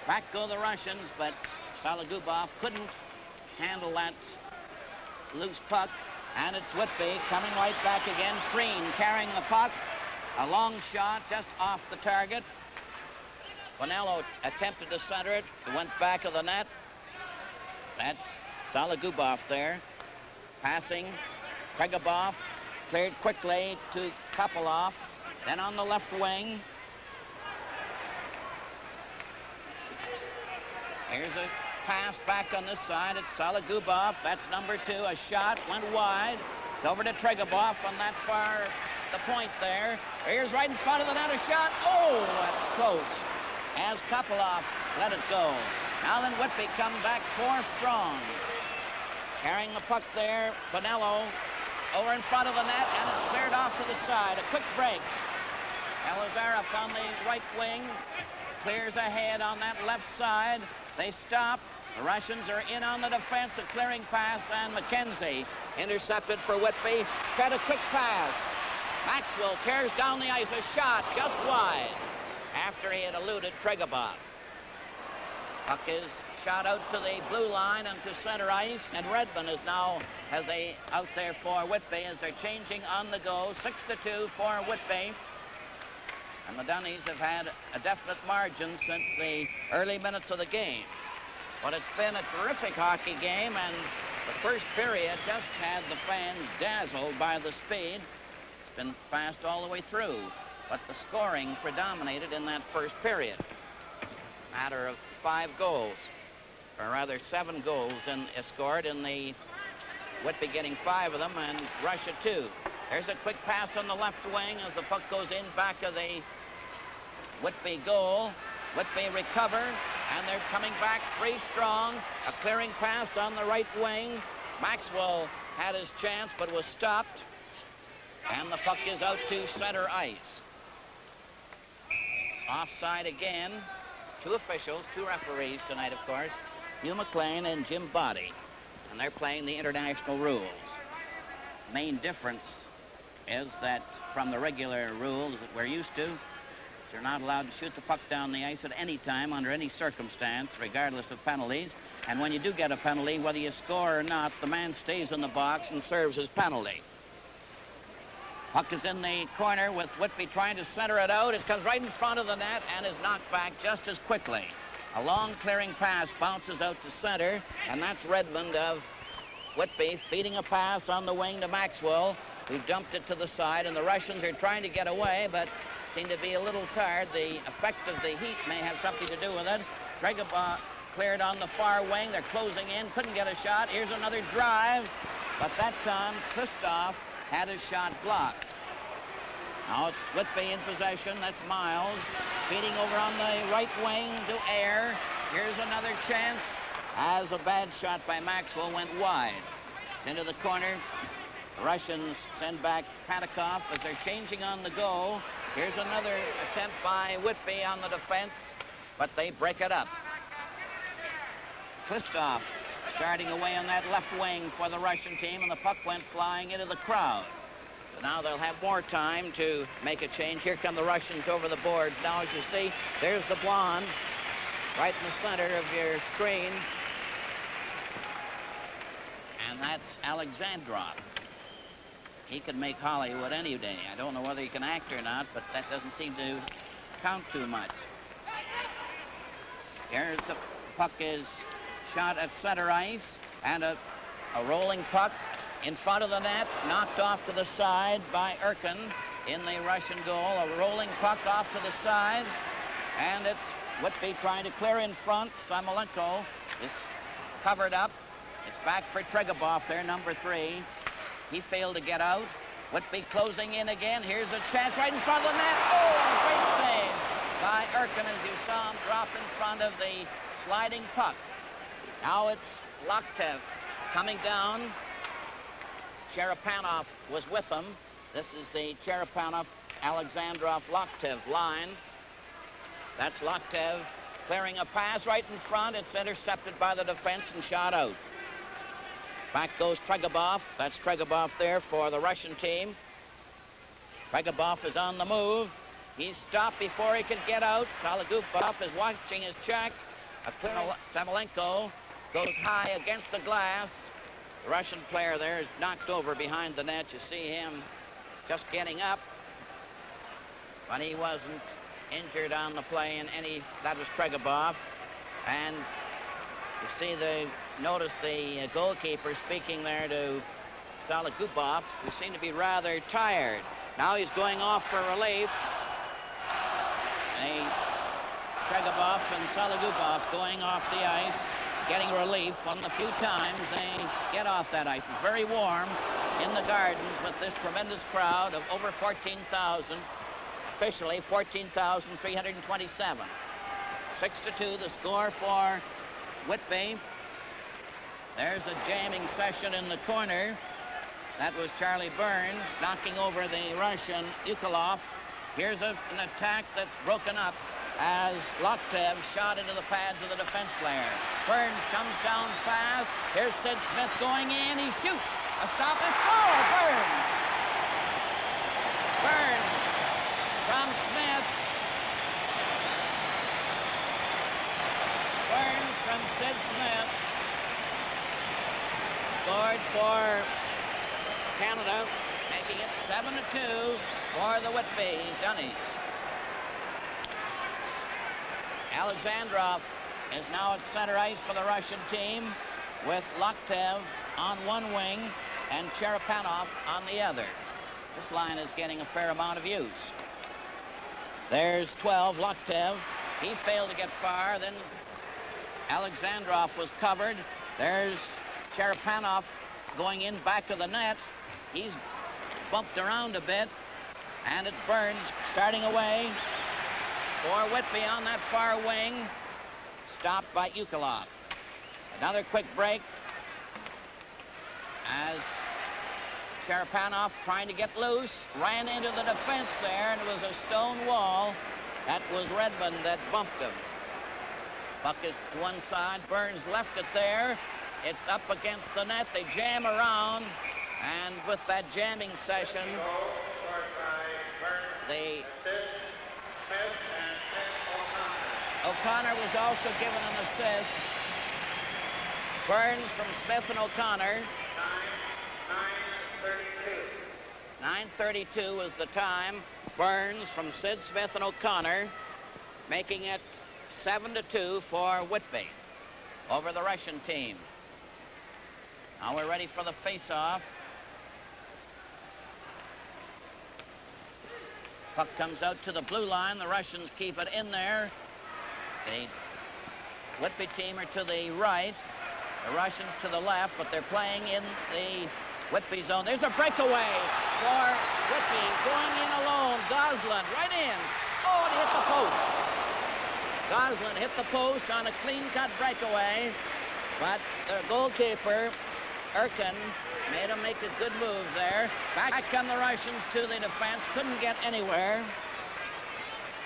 Back go the Russians, but Saligubov couldn't handle that loose puck. And it's Whitby coming right back again. Treen carrying the puck. A long shot just off the target. Bonello attempted to center it. It went back of the net. That's Saligubov there. Passing. Tregobov cleared quickly to Kopylov. Then on the left wing. Here's a pass back on this side. It's Saligubov. That's number 2. A shot went wide. It's over to Tregobov on that far, the point there. Here's right in front of the net a shot. Oh, that's close. As Kopylov let it go. Now then Whitby come back 4 strong. Carrying the puck there. Bonello over in front of the net, and it's cleared off to the side. A quick break. Elizarov on the right wing. Clears ahead on that left side. They stop. The Russians are in on the defense. A clearing pass, and McKenzie intercepted for Whitby. Fed a quick pass. Maxwell tears down the ice. A shot just wide after he had eluded Tregobov. Puck is shot out to the blue line and to center ice, and Redmond is now out there for Whitby as they're changing on the go. 6-2 for Whitby. And the Dunnies have had a definite margin since the early minutes of the game. But it's been a terrific hockey game, and the first period just had the fans dazzled by the speed. It's been fast all the way through, but the scoring predominated in that first period. Matter of 5 goals, or rather 7 goals scored in the Whitby getting 5 of them, and Russia 2. There's a quick pass on the left wing as the puck goes in back of the Whitby goal. Whitby recover, and they're coming back 3 strong. A clearing pass on the right wing. Maxwell had his chance but was stopped, and the puck is out to center ice. It's offside again. 2 officials, 2 referees tonight, of course, Hugh McLean and Jim Boddy, and they're playing the international rules. Main difference is that from the regular rules that we're used to, you're not allowed to shoot the puck down the ice at any time under any circumstance, regardless of penalties. And when you do get a penalty, whether you score or not, the man stays in the box and serves his penalty. Puck is in the corner with Whitby trying to center it out. It comes right in front of the net and is knocked back just as quickly. A long clearing pass bounces out to center, and that's Redmond of Whitby feeding a pass on the wing to Maxwell, who dumped it to the side, and the Russians are trying to get away, but seem to be a little tired. The effect of the heat may have something to do with it. Triggerbaugh cleared on the far wing. They're closing in. Couldn't get a shot. Here's another drive. But that time, Christoph had his shot blocked. Now it's Whitby in possession. That's Miles feeding over on the right wing to Air. Here's another chance as a bad shot by Maxwell went wide. It's into the corner. The Russians send back Patakov as they're changing on the go. Here's another attempt by Whitby on the defense, but they break it up. Klistov starting away on that left wing for the Russian team, and the puck went flying into the crowd. So now they'll have more time to make a change. Here come the Russians over the boards. Now, as you see, there's the blonde right in the center of your screen. And that's Alexandrov. He can make Hollywood any day. I don't know whether he can act or not, but that doesn't seem to count too much. Here's the puck is shot at center ice, and a rolling puck in front of the net, knocked off to the side by Erkin in the Russian goal. A rolling puck off to the side, and it's Whitby trying to clear in front. Samolenko is covered up. It's back for Triggerbaugh there, number 3. He failed to get out. Whitby closing in again. Here's a chance right in front of the net. Oh, and a great save by Erkin as you saw him drop in front of the sliding puck. Now it's Loktev coming down. Cherepanov was with him. This is the Cherepanov, Alexandrov, Loktev line. That's Loktev clearing a pass right in front. It's intercepted by the defense and shot out. Back goes Triggerbaugh. That's Triggerbaugh there for the Russian team. Triggerbaugh is on the move. He's stopped before he could get out. Saligubov is watching his check. Samolenko goes high against the glass. The Russian player there is knocked over behind the net. You see him just getting up. But he wasn't injured on the play in any. That was Triggerbaugh. And you see notice the goalkeeper speaking there to Saligubov, who seemed to be rather tired. Now he's going off for relief. Triggerbaugh and Saligubov going off the ice, getting relief. One of the few times they get off that ice. It's very warm in the gardens with this tremendous crowd of over 14,000, officially 14,327. 6-2 the score for Whitby. There's a jamming session in the corner. That was Charlie Burns knocking over the Russian Ukolov. Here's an attack that's broken up as Loktev shot into the pads of the defense player. Burns comes down fast. Here's Sid Smith going in. He shoots. A stop and score. Burns. Burns from Smith. Burns from Sid Smith. Scored for Canada, making it 7-2 for the Whitby Dunnies. Alexandrov is now at center ice for the Russian team with Loktev on one wing and Cherepanov on the other. This line is getting a fair amount of use. There's 12, Loktev. He failed to get far. Then Alexandrov was covered. There's Cherepanov going in back of the net. He's bumped around a bit, and it's Burns starting away for Whitby on that far wing, stopped by Ukolov. Another quick break as Cherepanov trying to get loose, ran into the defense there, and it was a stone wall. That was Redmond that bumped him. Puck is to one side. Burns left it there. It's up against the net. They jam around, and with that jamming session, O'Connor was also given an assist. Burns from Smith and O'Connor. 9:32 was the time. Burns from Sid Smith and O'Connor, making it 7-2 for Whitby over the Russian team. Now we're ready for the face-off. Puck comes out to the blue line. The Russians keep it in there. The Whitby team are to the right. The Russians to the left, but they're playing in the Whitby zone. There's a breakaway for Whitby. Going in alone. Goslin right in. Oh, and he hit the post. Goslin hit the post on a clean-cut breakaway, but the goalkeeper, Erkin, made him make a good move there. Back come the Russians to the defense. Couldn't get anywhere.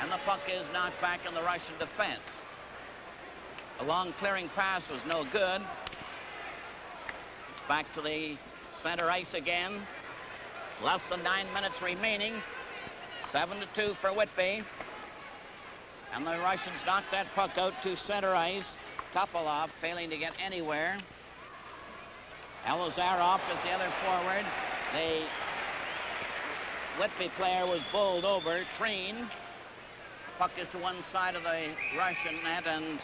And the puck is knocked back in the Russian defense. A long clearing pass was no good. It's back to the center ice again. Less than 9 minutes remaining. 7-2 for Whitby. And the Russians knocked that puck out to center ice. Kopolov failing to get anywhere. Elizarov is the other forward. The Whitby player was bowled over. Treen. Puck is to one side of the Russian net, and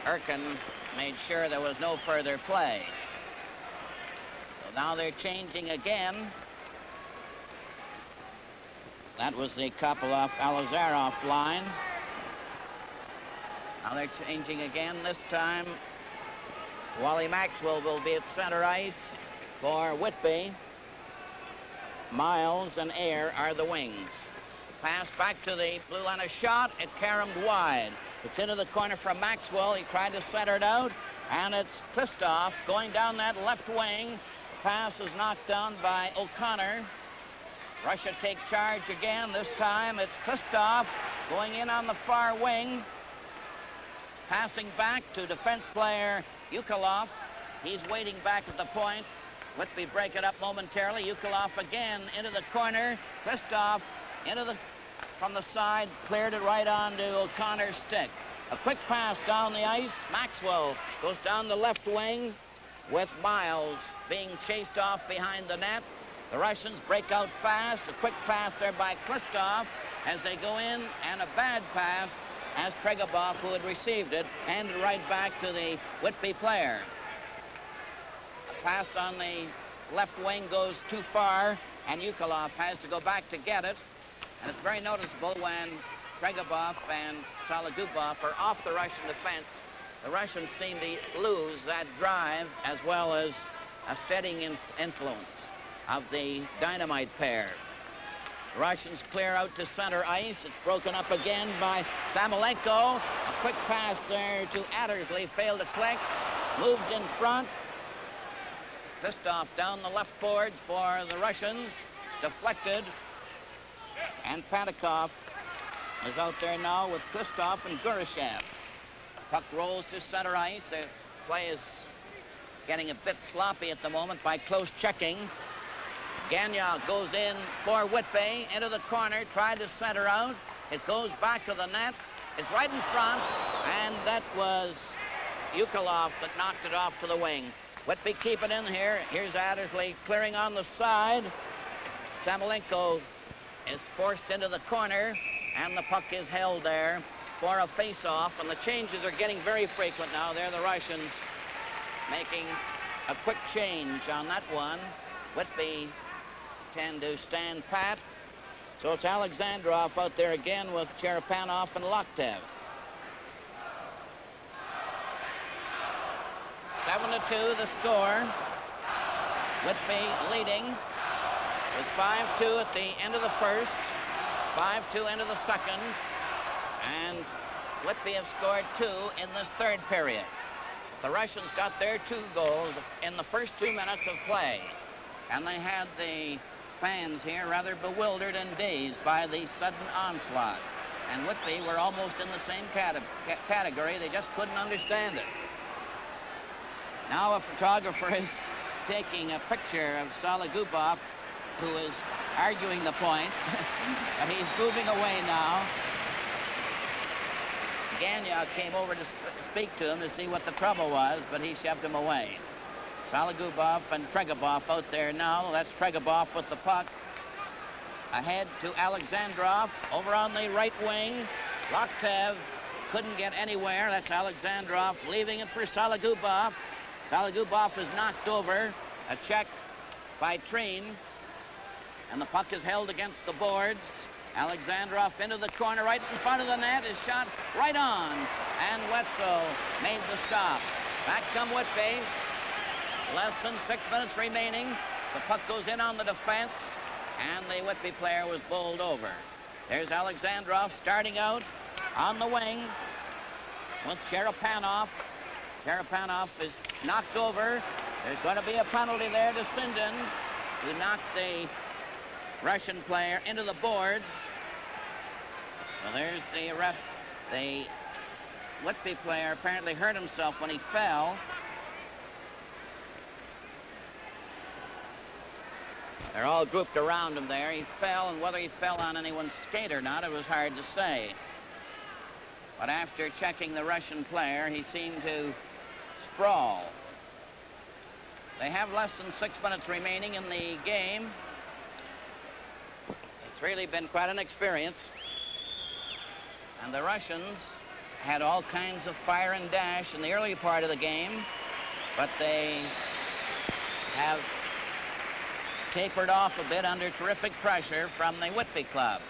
Erkin made sure there was no further play. So now they're changing again. That was the Kopolov-Elizarov line. Now they're changing again. This time, Wally Maxwell will be at center ice for Whitby. Miles and Ayer are the wings. Pass back to the blue line. A shot. It caromed wide. It's into the corner from Maxwell. He tried to center it out, and it's Klistov going down that left wing. Pass is knocked down by O'Connor. Russia take charge again. This time it's Klistov going in on the far wing. Passing back to defense player Yukolov. He's waiting back at the point. Whitby break it up momentarily. Yukolov again into the corner. Klistov from the side, cleared it right onto O'Connor's stick. A quick pass down the ice. Maxwell goes down the left wing with Miles being chased off behind the net. The Russians break out fast. A quick pass there by Klistov as they go in, and a bad pass as Tregobov, who had received it, handed right back to the Whitby player. A pass on the left wing goes too far, and Yukolov has to go back to get it. And it's very noticeable when Tregobov and Sologubov are off the Russian defense. The Russians seem to lose that drive as well as a steadying influence of the dynamite pair. The Russians clear out to center ice. It's broken up again by Samolenko. A quick pass there to Addersley, failed to click. Moved in front. Klistov down the left boards for the Russians. It's deflected. And Patakov is out there now with Klistov and Gurashev. Puck rolls to center ice. The play is getting a bit sloppy at the moment by close checking. Gagnon goes in for Whitby, into the corner, tried to center out. It goes back to the net. It's right in front, and that was Yukolov that knocked it off to the wing. Whitby keep it in here. Here's Addersley clearing on the side. Samolenko is forced into the corner, and the puck is held there for a face-off, and the changes are getting very frequent now. They're the Russians making a quick change on that one. Whitby tend to stand pat. So it's Alexandrov out there again with Cherepanov and Loktev. 7-2 the score. Whitby leading. It was 5-2 at the end of the first, 5-2 into the second, and Whitby have scored 2 in this third period. The Russians got their 2 goals in the first 2 minutes of play, and they had the fans here rather bewildered and dazed by the sudden onslaught. And Whitby were almost in the same category. They just couldn't understand it. Now a photographer is taking a picture of Sologubov, who is arguing the point, but he's moving away now. Gagnon came over to speak to him to see what the trouble was, but he shoved him away. Sologubov and Tregobov out there now. That's Tregobov with the puck. Ahead to Alexandrov, over on the right wing. Loktev couldn't get anywhere. That's Alexandrov leaving it for Sologubov. Sologubov is knocked over. A check by Treen. And the puck is held against the boards. Alexandrov into the corner right in front of the net. Is shot right on. And Wetzel made the stop. Back come Whitby. Less than 6 minutes remaining. The puck goes in on the defense. And the Whitby player was bowled over. There's Alexandrov starting out on the wing with Cherepanov. Cherepanov is knocked over. There's going to be a penalty there to Sindin, who knocked the Russian player into the boards. So there's the ref. The Whitby player apparently hurt himself when he fell. They're all grouped around him there. He fell, and whether he fell on anyone's skate or not, it was hard to say. But after checking the Russian player, he seemed to sprawl. They have less than 6 minutes remaining in the game. It's really been quite an experience. And the Russians had all kinds of fire and dash in the early part of the game, but they have tapered off a bit under terrific pressure from the Whitby club,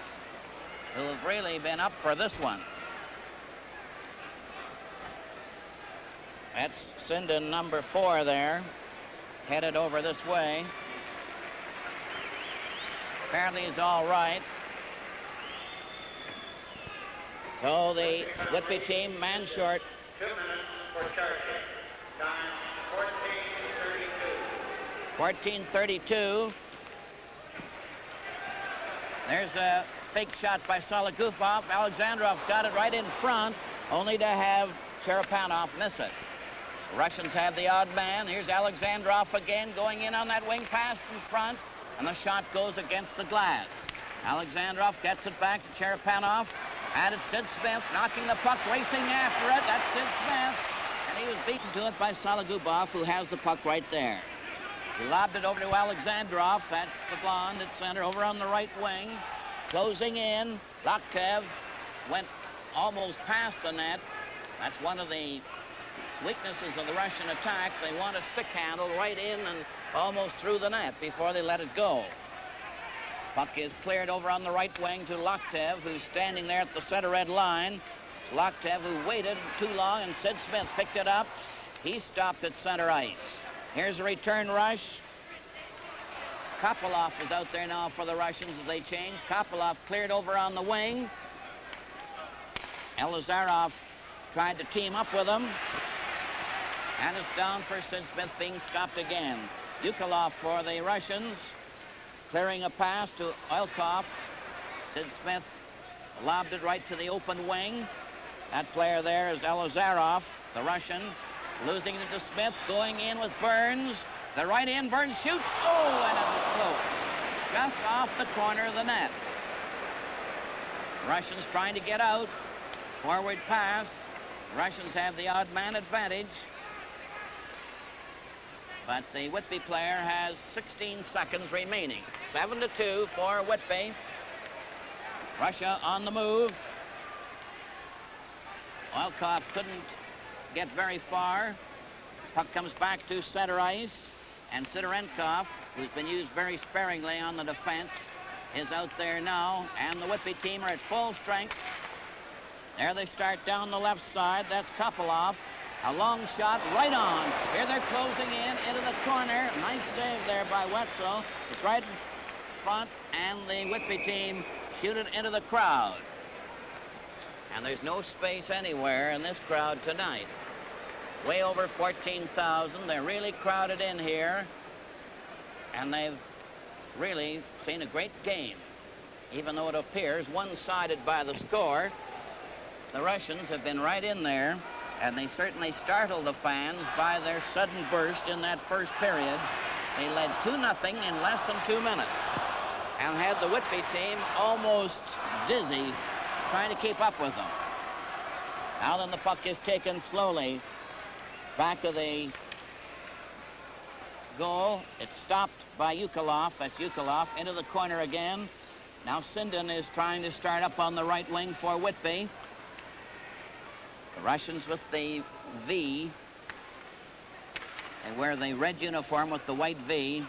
who have really been up for this one. That's Sindin, number 4 there, headed over this way. Apparently he's all right. So the Whitby team, man short. 2 minutes for Turkey. Time 14:32. 14:32. There's a fake shot by Sologubov. Alexandrov got it right in front, only to have Cherepanov miss it. The Russians have the odd man. Here's Alexandrov again going in on that wing pass in front, and the shot goes against the glass. Alexandrov gets it back to Cherepanov, and it's Sid Smith knocking the puck, racing after it. That's Sid Smith, and he was beaten to it by Sologubov, who has the puck right there. He lobbed it over to Alexandrov. That's the blonde at center, over on the right wing. Closing in. Loktev went almost past the net. That's one of the weaknesses of the Russian attack. They want a stick handle right in and almost through the net before they let it go. Puck is cleared over on the right wing to Loktev, who's standing there at the center red line. It's Loktev who waited too long, and Sid Smith picked it up. He stopped at center ice. Here's a return rush. Kopylov is out there now for the Russians as they change. Kopylov cleared over on the wing. Elizarov tried to team up with him. And it's down for Sid Smith, being stopped again. Yukolov for the Russians, clearing a pass to Oilkov. Sid Smith lobbed it right to the open wing. That player there is Elizarov, the Russian. Losing it to Smith, going in with Burns. The right in, Burns shoots. Oh, and it was close. Just off the corner of the net. Russians trying to get out. Forward pass. Russians have the odd man advantage. But the Whitby player has 16 seconds remaining. 7-2 for Whitby. Russia on the move. Oilkov couldn't get very far. Puck comes back to center ice, and Sidorenkov, who's been used very sparingly on the defense, is out there now, and the Whitby team are at full strength. There they start down the left side. That's Kopylov. A long shot right on. Here they're closing in into the corner. Nice save there by Wetzel. It's right in front, and the Whitby team shoot it into the crowd. And there's no space anywhere in this crowd tonight. Way over 14,000. They're really crowded in here. And they've really seen a great game. Even though it appears one-sided by the score, the Russians have been right in there, and they certainly startled the fans by their sudden burst in that first period. They led 2-0 in less than 2 minutes and had the Whitby team almost dizzy trying to keep up with them. Now then the puck is taken slowly back of the goal. It's stopped by Yukolov. That's Yukolov into the corner again. Now Sindin is trying to start up on the right wing for Whitby. The Russians with the V. They wear the red uniform with the white V.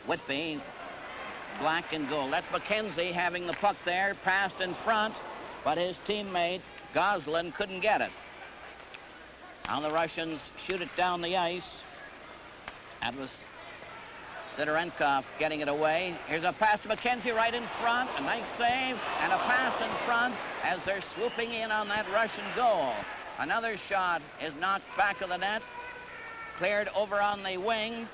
Whitby black and gold. That's McKenzie having the puck there, passed in front, but his teammate Goslin couldn't get it. Now the Russians shoot it down the ice. That was Sidorenkov getting it away. Here's a pass to McKenzie right in front. A nice save and a pass in front as they're swooping in on that Russian goal. Another shot is knocked back of the net. Cleared over on the wing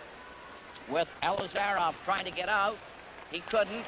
with Elizarov trying to get out. He couldn't.